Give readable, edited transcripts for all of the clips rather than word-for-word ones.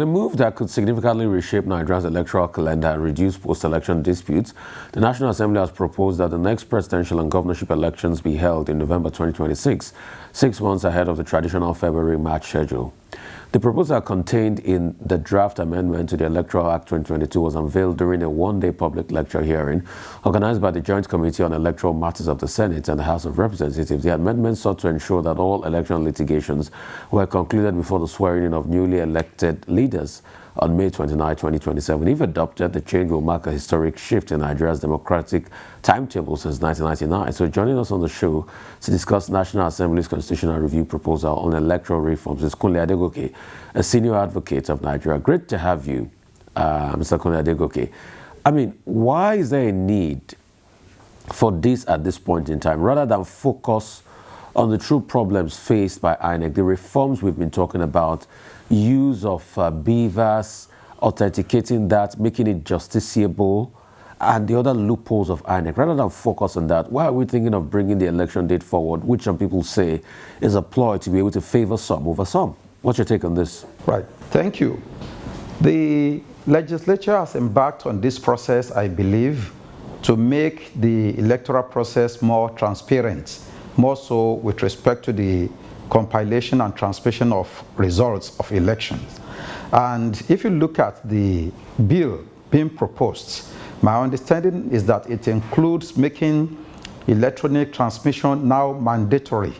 in a move that could significantly reshape Nigeria's electoral calendar and reduce post-election disputes, the National Assembly has proposed that the next presidential and governorship elections be held in November 2026, 6 months ahead of the traditional February-March schedule. The proposal contained in the draft amendment to the Electoral Act 2022 was unveiled during a one-day public lecture hearing organized by the Joint Committee on Electoral Matters of the Senate and the House of Representatives. The amendment sought to ensure that all election litigations were concluded before the swearing-in of newly elected leaders on May 29, 2027. If adopted, the change will mark a historic shift in Nigeria's democratic timetable since 1999. So joining us on the show to discuss National Assembly's constitutional review proposal on electoral reforms is Kunle Adegoke, a senior advocate of Nigeria. Great to have you, Mr. Kunle Adegoke. I mean, why is there a need for this at this point in time, rather than focus on the true problems faced by INEC, the reforms we've been talking about, use of beavers, authenticating that, making it justiciable, and the other loopholes of INEC? Rather than focus on that, why are we thinking of bringing the election date forward, which some people say is a ploy to be able to favor some over some? What's your take on this? Right. Thank you. The legislature has embarked on this process, I believe, to make the electoral process more transparent, more so with respect to the compilation and transmission of results of elections. And if you look at the bill being proposed, my understanding is that it includes making electronic transmission now mandatory.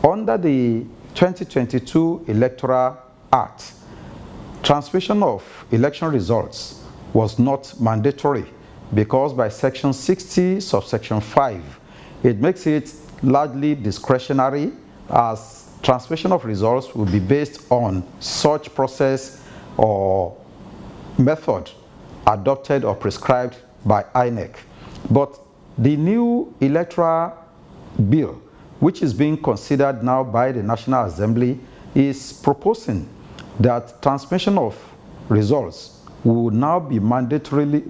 Under the 2022 Electoral Act, transmission of election results was not mandatory because by Section 60, Subsection 5, it makes it largely discretionary, as transmission of results will be based on such process or method adopted or prescribed by INEC. But the new electoral bill, which is being considered now by the National Assembly, is proposing that transmission of results will now be mandatory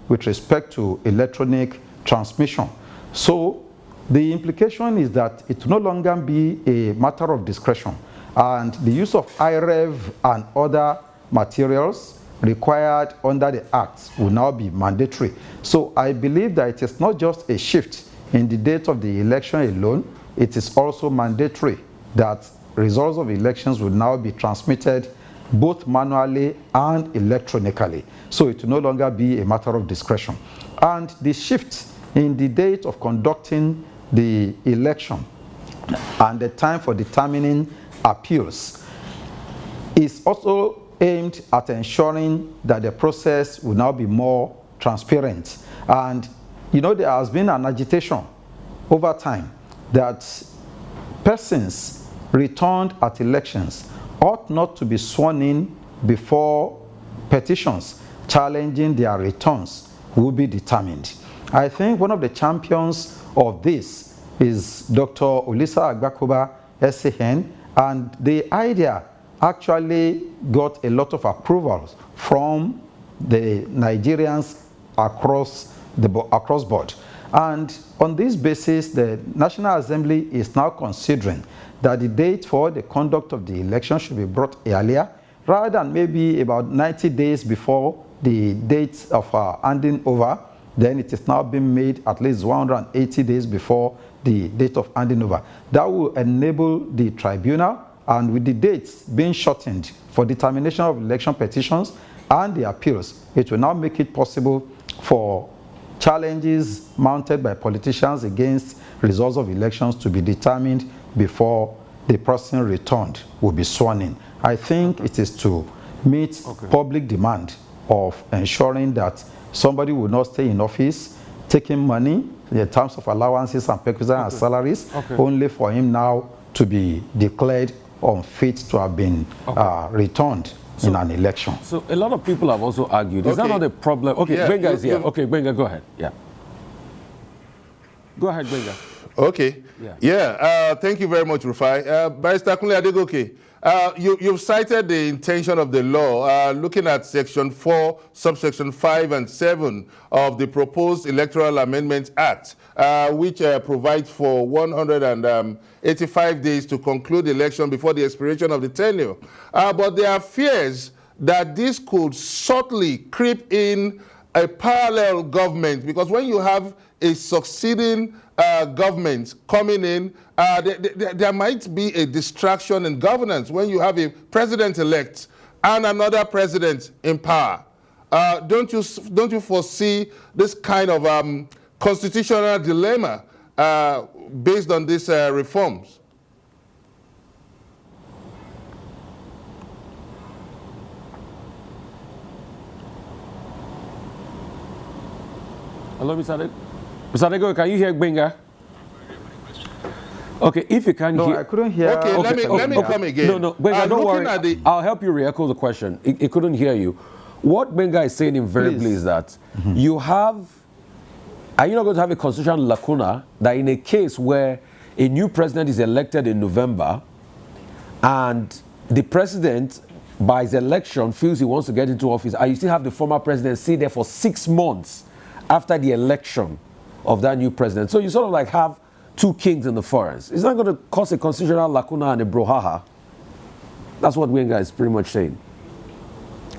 with respect to electronic transmission. So the implication is that it will no longer be a matter of discretion, and the use of IREV and other materials required under the Act will now be mandatory. So I believe that it is not just a shift in the date of the election alone, it is also mandatory that results of elections will now be transmitted both manually and electronically. So it will no longer be a matter of discretion. And the shift in the date of conducting the election and the time for determining appeals is also aimed at ensuring that the process will now be more transparent. And you know, there has been an agitation over time that persons returned at elections ought not to be sworn in before petitions challenging their returns will be determined. I think one of the champions of this is Dr. Olisa Agbakoba, SAN, and the idea actually got a lot of approvals from the Nigerians across board. And on this basis, the National Assembly is now considering that the date for the conduct of the election should be brought earlier, rather than maybe about 90 days before the date of handing over. Then it is now being made at least 180 days before the date of handing over. That will enable the tribunal, and with the dates being shortened for determination of election petitions and the appeals, it will now make it possible for challenges mounted by politicians against results of elections to be determined before the person returned will be sworn in. I think it is to meet public demand of ensuring that somebody will not stay in office taking money in terms of allowances and pecuniary and salaries, only for him now to be declared unfit to have been returned in an election. So a lot of people have also argued, is that not a problem? Okay, yeah, Benga is here. Okay, Benga, go ahead. Yeah. Go ahead, Benga. Okay. Thank you very much, Rufai. Barrister Kunle Adegoke, you've cited the intention of the law, looking at Section 4, Subsection 5 and 7 of the proposed Electoral Amendment Act, which provides for 185 days to conclude the election before the expiration of the tenure. But there are fears that this could subtly creep in a parallel government, because when you have a succeeding government coming in, there might be a distraction in governance when you have a president-elect and another president in power. Don't you foresee this kind of constitutional dilemma based on these reforms? Hello, Mr. Adegoke, can you hear Gbenga? Okay, if you can hear... No, I couldn't hear... Okay, let me come again. No, Gbenga, don't worry. I'll help you re-echo the question. It couldn't hear you. What Gbenga is saying invariably is that you have... Are you not going to have a constitutional lacuna that in a case where a new president is elected in November and the president, by his election, feels he wants to get into office, and you still have the former president stay there for 6 months after the election of that new president. So you sort of like have two kings in the forest. It's not going to cause a constitutional lacuna and a brouhaha. That's what Gbenga is pretty much saying.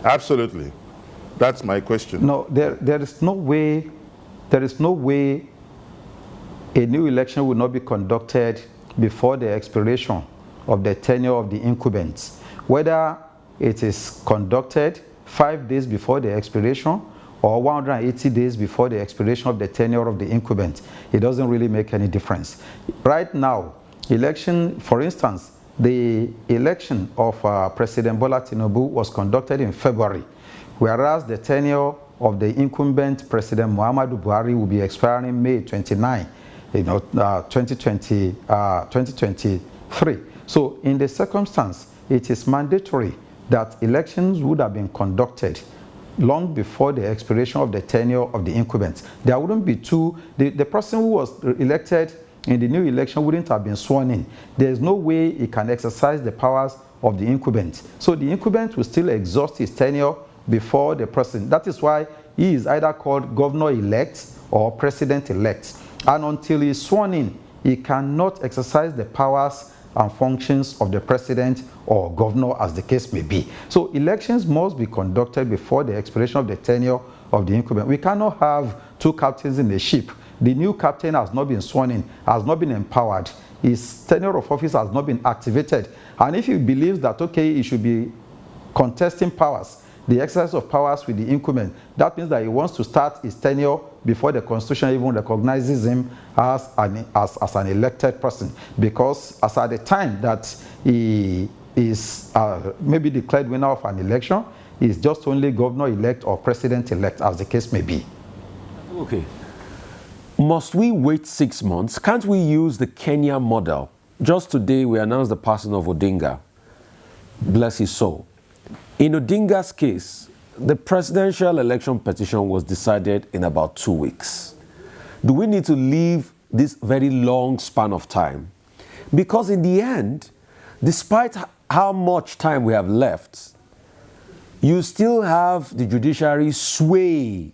Absolutely. That's my question. No, there is no way a new election will not be conducted before the expiration of the tenure of the incumbents. Whether it is conducted 5 days before the expiration or 180 days before the expiration of the tenure of the incumbent, it doesn't really make any difference. Right now, election, for instance, the election of President Bola Tinubu was conducted in February, whereas the tenure of the incumbent President Muhammadu Buhari will be expiring May 29, 2023. So in the circumstance, it is mandatory that elections would have been conducted long before the expiration of the tenure of the incumbents. There wouldn't be the person who was elected in the new election wouldn't have been sworn in. There's no way he can exercise the powers of the incumbent. So the incumbent will still exhaust his tenure before the president. That is why he is either called governor-elect or president-elect. And until he is sworn in, he cannot exercise the powers and functions of the president or governor, as the case may be. So elections must be conducted before the expiration of the tenure of the incumbent. We cannot have two captains in the ship. The new captain has not been sworn in, has not been empowered. His tenure of office has not been activated. And if he believes that, okay, he should be contesting powers, the exercise of powers with the incumbent, that means that he wants to start his tenure before the Constitution even recognizes him as an elected person. Because as at the time that he is maybe declared winner of an election, he is just only governor-elect or president-elect, as the case may be. Okay. Must we wait 6 months? Can't we use the Kenya model? Just today, we announced the passing of Odinga. Bless his soul. In Odinga's case, the presidential election petition was decided in about 2 weeks. Do we need to leave this very long span of time? Because in the end, despite how much time we have left, you still have the judiciary sway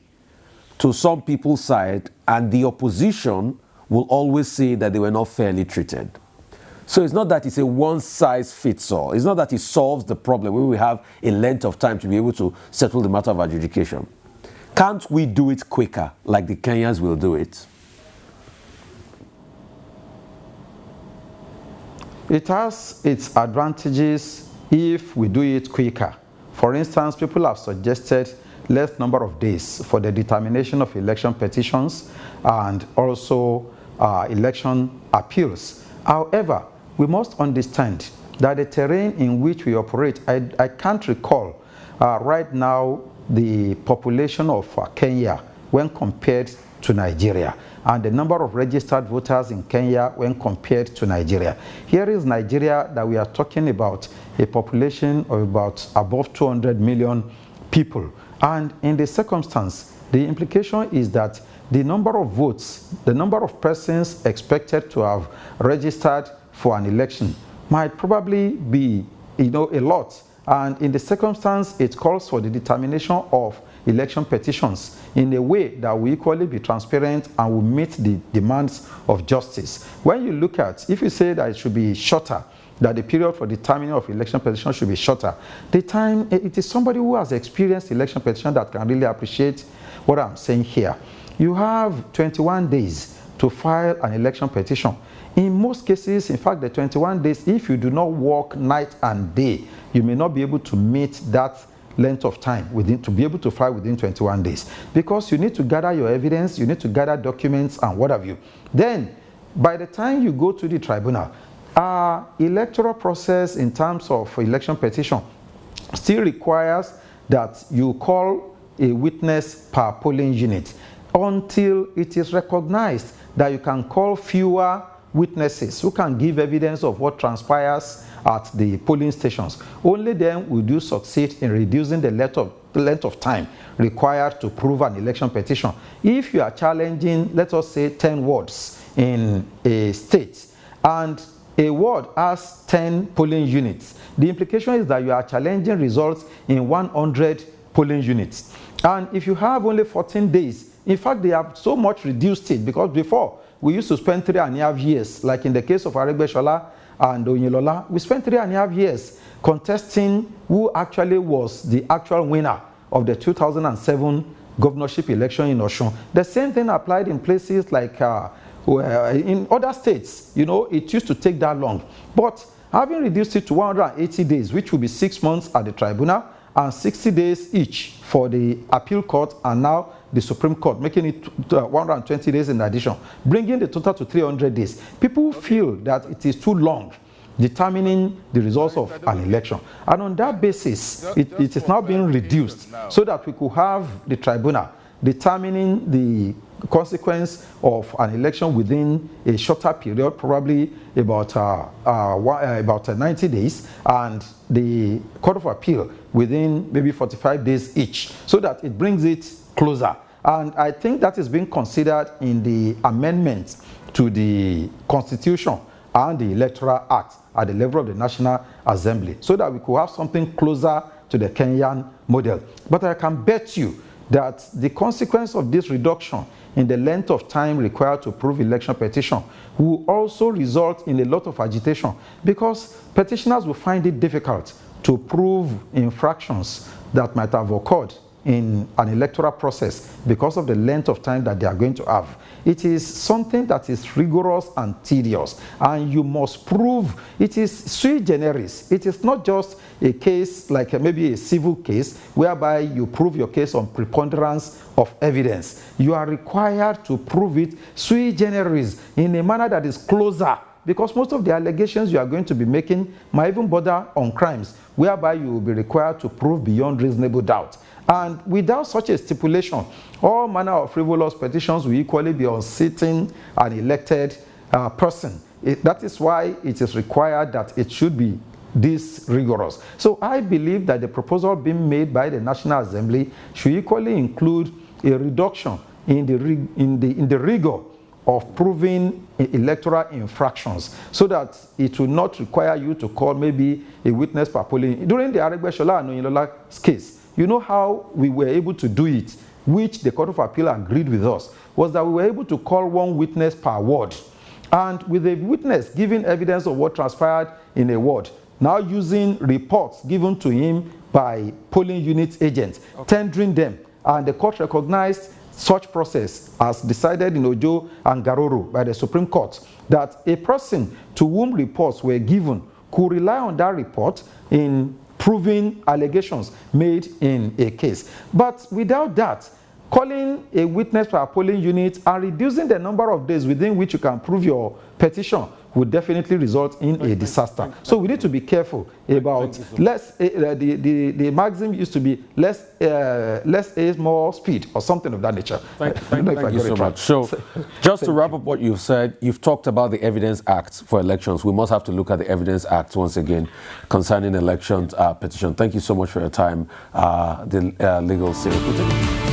to some people's side, and the opposition will always say that they were not fairly treated. So it's not that it's a one-size-fits-all. It's not that it solves the problem where we have a length of time to be able to settle the matter of adjudication. Can't we do it quicker, like the Kenyans will do it? It has its advantages if we do it quicker. For instance, people have suggested less number of days for the determination of election petitions and also election appeals. However, we must understand that the terrain in which we operate, I can't recall right now the population of Kenya when compared to Nigeria, and the number of registered voters in Kenya when compared to Nigeria. Here is Nigeria that we are talking about, a population of about above 200 million people. And in the circumstance, the implication is that the number of votes, the number of persons expected to have registered for an election might probably be, a lot. And in the circumstance, it calls for the determination of election petitions in a way that will equally be transparent and will meet the demands of justice. When you look at, if you say that it should be shorter, that the period for determining of election petition should be shorter, the time, it is somebody who has experienced election petition that can really appreciate what I'm saying here. You have 21 days to file an election petition. In most cases, in fact, the 21 days, if you do not work night and day, you may not be able to meet that length of time to be able to file within 21 days, because you need to gather your evidence, you need to gather documents and what have you. Then, by the time you go to the tribunal, our electoral process in terms of election petition still requires that you call a witness per polling unit until it is recognized that you can call fewer witnesses who can give evidence of what transpires at the polling stations. Only then will you succeed in reducing the length of time required to prove an election petition. If you are challenging, let us say, 10 wards in a state, and a ward has 10 polling units, the implication is that you are challenging results in 100 polling units. And if you have only 14 days, in fact, they have so much reduced it, because before, we used to spend 3.5 years, like in the case of Aregbesola and Oyinlola, we spent 3.5 years contesting who actually was the actual winner of the 2007 governorship election in Osun. The same thing applied in places like in other states. It used to take that long. But having reduced it to 180 days, which will be 6 months at the tribunal and 60 days each for the appeal court and now the Supreme Court, making it 120 days in addition, bringing the total to 300 days. People feel that it is too long determining the results of an election. And on that basis, it is now being reduced so that we could have the tribunal determining the consequence of an election within a shorter period, probably about 90 days, and the Court of Appeal within maybe 45 days each, so that it brings it closer. And I think that is being considered in the amendments to the Constitution and the Electoral Act at the level of the National Assembly, so that we could have something closer to the Kenyan model. But I can bet you that the consequence of this reduction in the length of time required to prove election petition will also result in a lot of agitation, because petitioners will find it difficult to prove infractions that might have occurred in an electoral process because of the length of time that they are going to have. It is something that is rigorous and tedious, and you must prove it is sui generis. It is not just a case like maybe a civil case whereby you prove your case on preponderance of evidence. You are required to prove it sui generis in a manner that is closer, because most of the allegations you are going to be making might even border on crimes whereby you will be required to prove beyond reasonable doubt. And without such a stipulation, all manner of frivolous petitions will equally be unseating an elected person. That is why it is required that it should be this rigorous. So I believe that the proposal being made by the National Assembly should equally include a reduction in the rigor of proving electoral infractions, so that it will not require you to call maybe a witness per polling. During the Aregbesola and Oyinlola's case, you know how we were able to do it, which the Court of Appeal agreed with us, was that we were able to call one witness per ward. And with a witness giving evidence of what transpired in a ward, now using reports given to him by polling unit agents, tendering them, and the court recognized such process as decided in Ojo and Garoro by the Supreme Court, that a person to whom reports were given could rely on that report in proving allegations made in a case. But without that, calling a witness per polling unit and reducing the number of days within which you can prove your petition would definitely result in a disaster. So we need to be careful about the maxim used to be less is more speed or something of that nature. Thank you so much. So just to wrap up what you've said, you've talked about the Evidence Act for elections. We must have to look at the Evidence Act once again concerning elections petition. Thank you so much for your time, the legal sales.